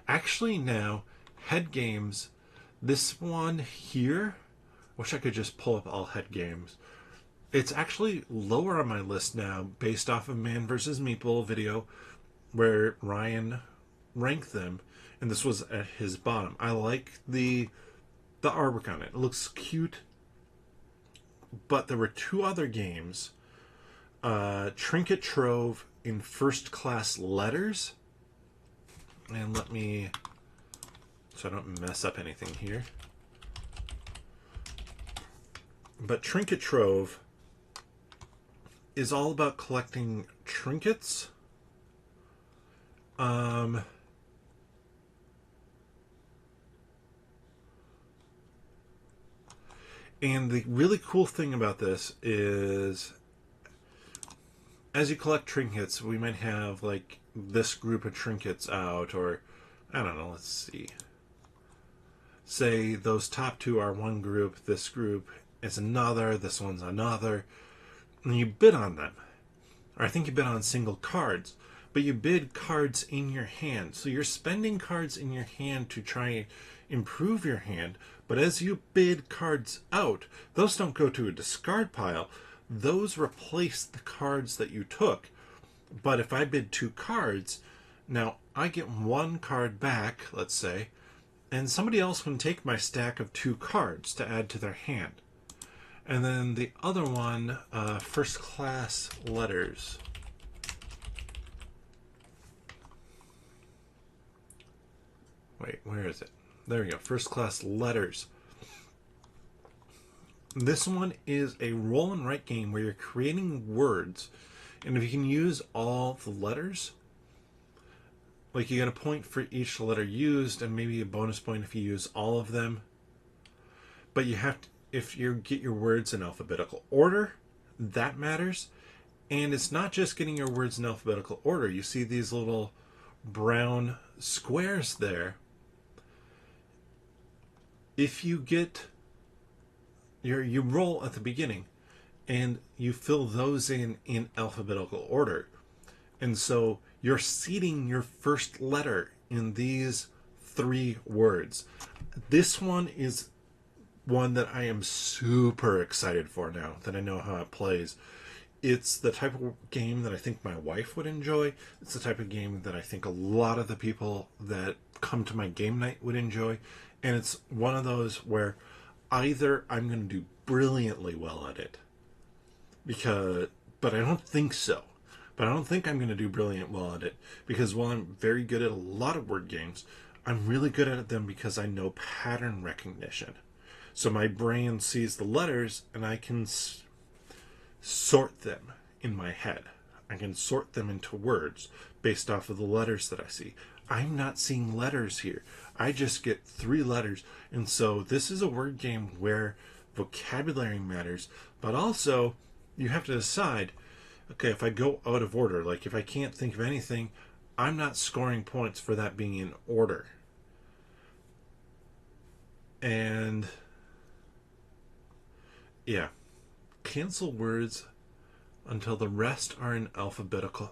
Actually, now, head games, this one here, wish I could just pull up all head games. It's actually lower on my list now based off of Man vs. Meeple video where Ryan ranked them, and this was at his bottom. I like the artwork on it. It looks cute, but there were two other games, Trinket Trove in First Class Letters, and let me, so I don't mess up anything here, but Trinket Trove is all about collecting trinkets. And the really cool thing about this is, as you collect trinkets, we might have like this group of trinkets out, or I don't know, let's see. Say those top two are one group, this group is another, this one's another, and you bid on them. Or I think you bid on single cards, but you bid cards in your hand. So you're spending cards in your hand to try and improve your hand, but as you bid cards out, those don't go to a discard pile. Those replace the cards that you took. But if I bid 2 cards, now I get 1 card back, let's say, and somebody else can take my stack of 2 cards to add to their hand. And then the other one, First Class Letters. Wait, where is it? There we go. First Class Letters. This one is a roll and write game where you're creating words, and if you can use all the letters, like you get a point for each letter used, and maybe a bonus point if you use all of them. But you have to, if you get your words in alphabetical order, that matters. And it's not just getting your words in alphabetical order. You see these little brown squares there. If you get you roll at the beginning and you fill those in alphabetical order. And so you're seeding your first letter in these 3 words. This one is one that I am super excited for now that I know how it plays. It's the type of game that I think my wife would enjoy. It's the type of game that I think a lot of the people that come to my game night would enjoy. And it's one of those where either I'm going to do brilliantly well at it, but I don't think so. But I don't think I'm going to do brilliant well at it, because while I'm very good at a lot of word games, I'm really good at them because I know pattern recognition. So my brain sees the letters and I can sort them in my head. I can sort them into words based off of the letters that I see. I'm not seeing letters here. I just get 3 letters. And so this is a word game where vocabulary matters, but also you have to decide, okay, if I go out of order, like if I can't think of anything, I'm not scoring points for that being in order. And yeah, cancel words until the rest are in alphabetized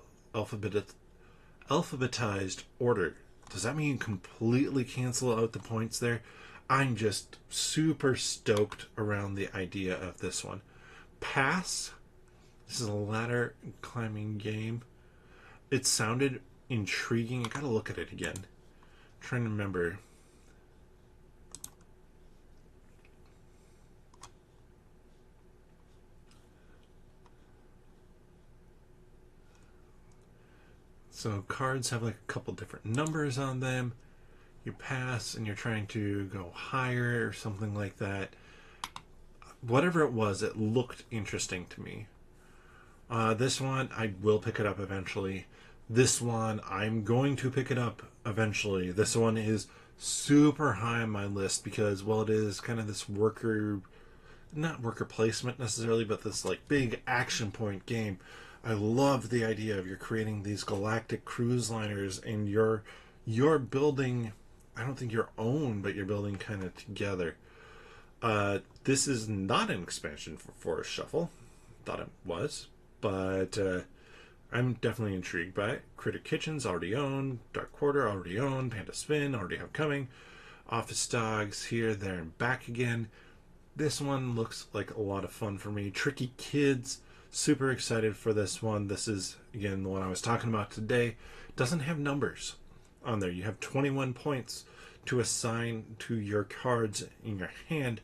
order. Does that mean completely cancel out the points there? I'm just super stoked around the idea of this one. Pass. This is a ladder climbing game. It sounded intriguing. I gotta look at it again. I'm trying to remember. So cards have like a couple different numbers on them. You pass and you're trying to go higher or something like that. Whatever it was, it looked interesting to me. This one, I will pick it up eventually. This one, I'm going to pick it up eventually. This one is super high on my list because, well, it is kind of this not worker placement necessarily, but this like big action point game. I love the idea of you're creating these galactic cruise liners and you're building, I don't think your own, but you're building kind of together. This is not an expansion for Forest Shuffle. Thought it was, but I'm definitely intrigued by it. Critter Kitchens already owned, Dark Quarter already owned, Panda Spin already have coming, Office Dogs here, there, and back again. This one looks like a lot of fun for me. Tricky Kids, super excited for this one. This is, again, the one I was talking about today. Doesn't have numbers on there. You have 21 points to assign to your cards in your hand.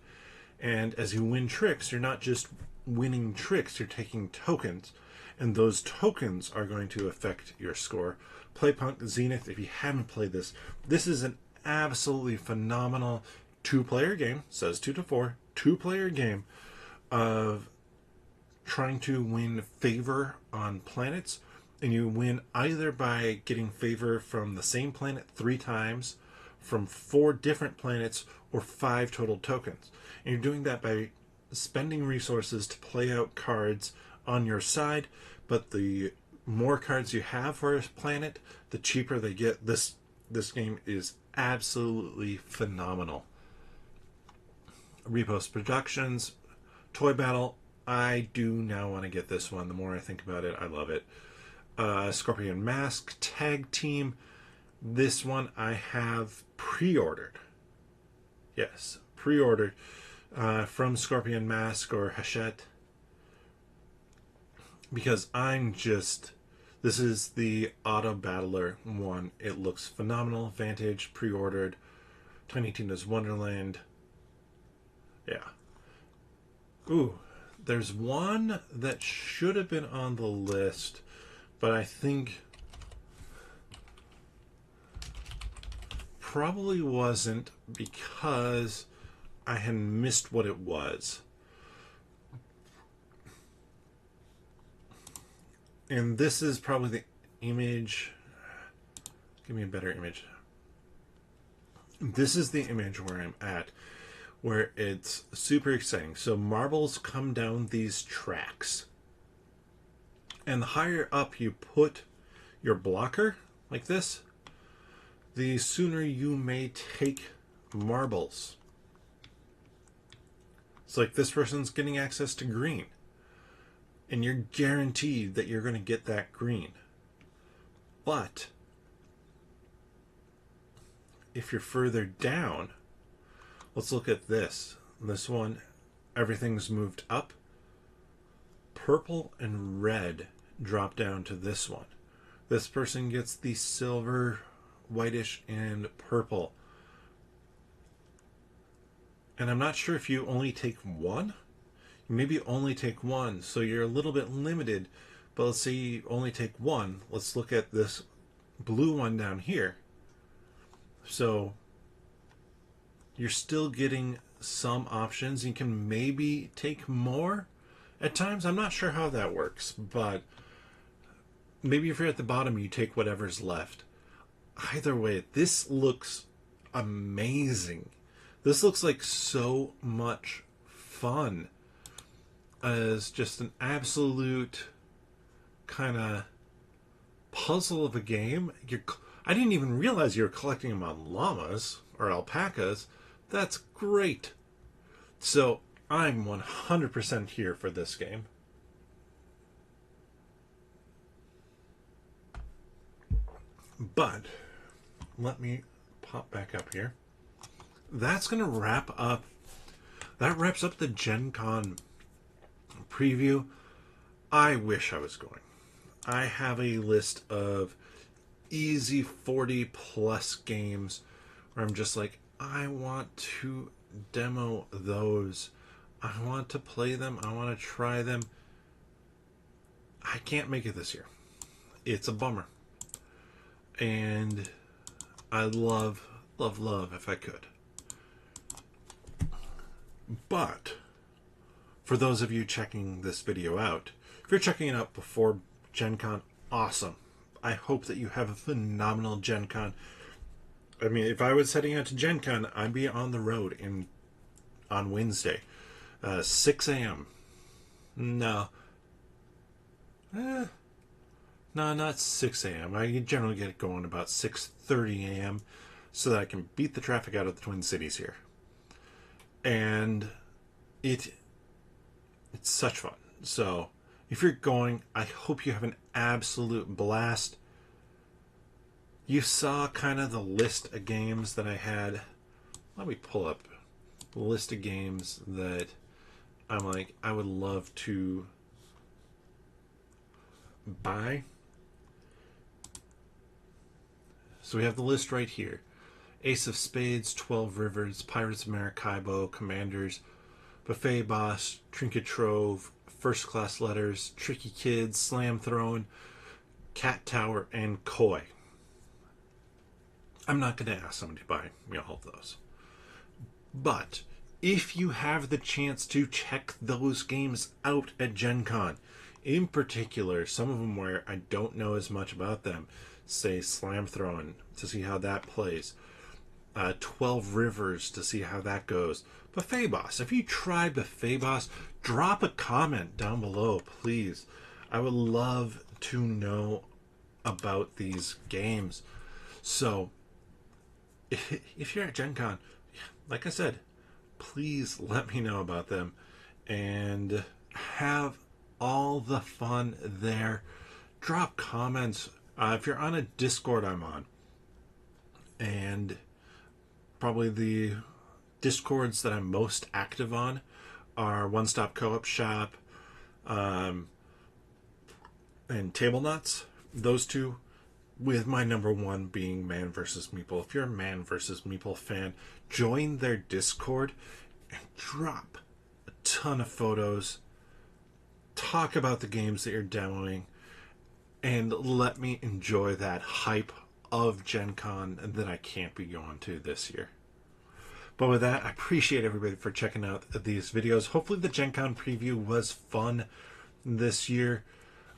And as you win tricks, you're not just winning tricks, you're taking tokens. And those tokens are going to affect your score. Playpunk Zenith, if you haven't played this, this is an absolutely phenomenal two-player game, says 2 to 4, two-player game of trying to win favor on planets. And you win either by getting favor from the same planet 3 times, from 4 different planets, or 5 total tokens. And you're doing that by spending resources to play out cards on your side, but the more cards you have for a planet, the cheaper they get. This game is absolutely phenomenal. Repost Productions, Toy Battle. I do now want to get this one. The more I think about it, I love it. Scorpion Mask Tag Team. This one I have pre-ordered. Yes, pre-ordered from Scorpion Mask or Hachette. Because this is the Auto Battler one. It looks phenomenal. Vantage, pre-ordered. Tiny Tina's Wonderland. Yeah. Ooh, there's one that should have been on the list, but I think probably wasn't because I had missed what it was. And this is probably the image. Give me a better image. This is the image where I'm at, where it's super exciting. So marbles come down these tracks. And the higher up you put your blocker, like this, the sooner you may take marbles. It's like this person's getting access to green. And you're guaranteed that you're going to get that green. But if you're further down, let's look at this. This one, everything's moved up. Purple and red drop down to this one. This person gets the silver, whitish, and purple. And I'm not sure if you only take one. You maybe only take one, so you're a little bit limited. But let's say you only take one. Let's look at this blue one down here. So you're still getting some options. You can maybe take more at times. I'm not sure how that works, but maybe if you're at the bottom, you take whatever's left. Either way, this looks amazing. This looks like so much fun. As just an absolute kind of puzzle of a game. I didn't even realize you were collecting them on llamas or alpacas. That's great. So I'm 100% here for this game. But let me pop back up here. That's going to wrap up. That wraps up the Gen Con preview. I wish I was going. I have a list of easy 40 plus games where I'm just like, I want to demo those. I want to play them. I want to try them. I can't make it this year. It's a bummer. And I'd love if I could. But for those of you checking this video out, if you're checking it out before Gen Con, awesome. I hope that you have a phenomenal Gen Con. I mean, if I was heading out to Gen Con, I'd be on the road on Wednesday, 6 a.m. No, not 6 a.m. I generally get going about 6:30 a.m. so that I can beat the traffic out of the Twin Cities here. And it's such fun. So If you're going, I hope you have an absolute blast. You saw kind of the list of games that I had. Let me pull up the list of games that I'm like, I would love to buy. So we have the list right here. Ace of Spades, 12 Rivers, Pirates of Maracaibo, Commanders, Buffet Boss, Trinket Trove, First Class Letters, Tricky Kids, Slam Throne, Cat Tower, and Koi. I'm not going to ask somebody to buy me all of those. But if you have the chance to check those games out at Gen Con, in particular, some of them where I don't know as much about them, say Slam Throne, to see how that plays, 12 Rivers, to see how that goes, Buffet Boss. If you try Buffet Boss, drop a comment down below, please. I would love to know about these games. So, if you're at Gen Con, like I said, please let me know about them and have all the fun there. Drop comments. If you're on a Discord I'm on, and probably the Discords that I'm most active on are One Stop Co-op Shop and Table Nuts. Those two, with my number one being Man vs. Meeple. If you're a Man vs. Meeple fan, join their Discord and drop a ton of photos. Talk about the games that you're demoing and let me enjoy that hype of Gen Con that I can't be going to this year. But with that, I appreciate everybody for checking out these videos. Hopefully the Gen Con preview was fun this year.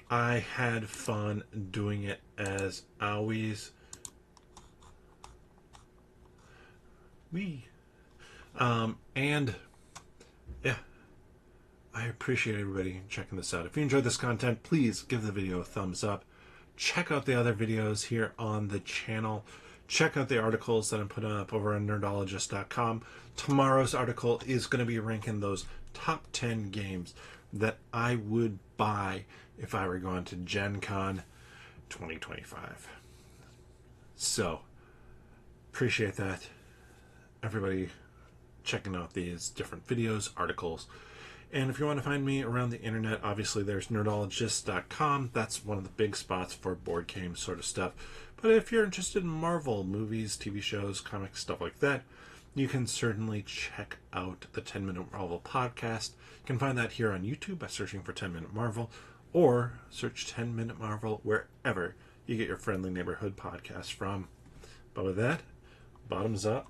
I had fun doing it as always. And yeah, I appreciate everybody checking this out. If you enjoyed this content, please give the video a thumbs up. Check out the other videos here on the channel. Check out the articles that I'm putting up over on nerdologist.com. Tomorrow's article is going to be ranking those top 10 games that I would buy if I were going to Gen Con 2025. So, appreciate that. Everybody checking out these different videos, articles. And if you want to find me around the internet, obviously there's nerdologist.com. That's one of the big spots for board game sort of stuff. But if you're interested in Marvel, movies, TV shows, comics, stuff like that, you can certainly check out the 10 Minute Marvel podcast. You can find that here on YouTube by searching for 10 Minute Marvel, or search 10 Minute Marvel wherever you get your friendly neighborhood podcast from. But with that, bottoms up.